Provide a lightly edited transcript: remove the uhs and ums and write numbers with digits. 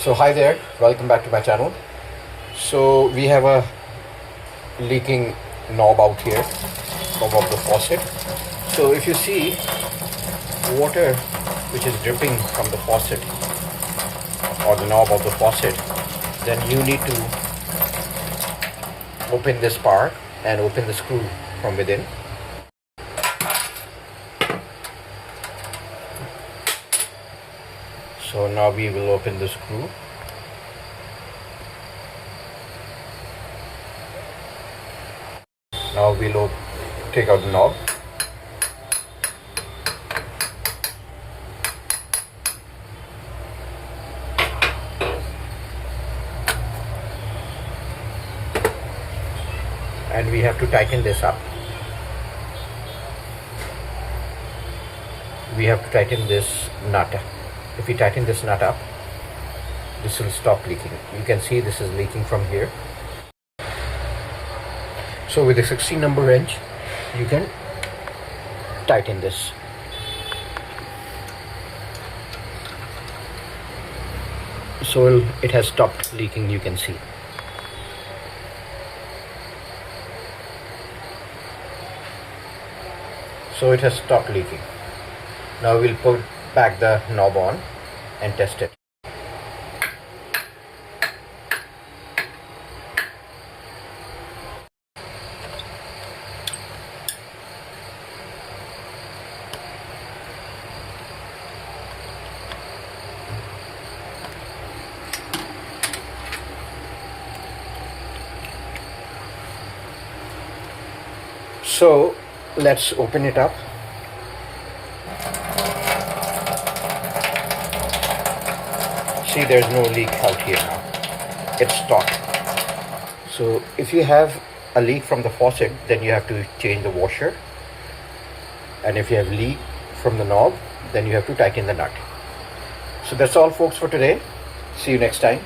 So hi there, welcome back to my channel. So we have a leaking knob out here, knob of the faucet. So if you see water which is dripping from the faucet or the knob of the faucet, then you need to open this part and open the screw from within. So now we will open the screw. Now we'll take out the knob. And we have to tighten this up. We have to tighten this nut. If we tighten this nut up, this will stop leaking. You can see this is leaking from here. So with a 16 number wrench, you can tighten this. So it has stopped leaking, you can see. So it has stopped leaking. Now we'll put back the knob on and test it. So let's open it up. See, there's no leak out here now. It's stopped. So if you have a leak from the faucet, then you have to change the washer. And if you have leak from the knob, then you have to tighten the nut. So that's all folks for today. See you next time.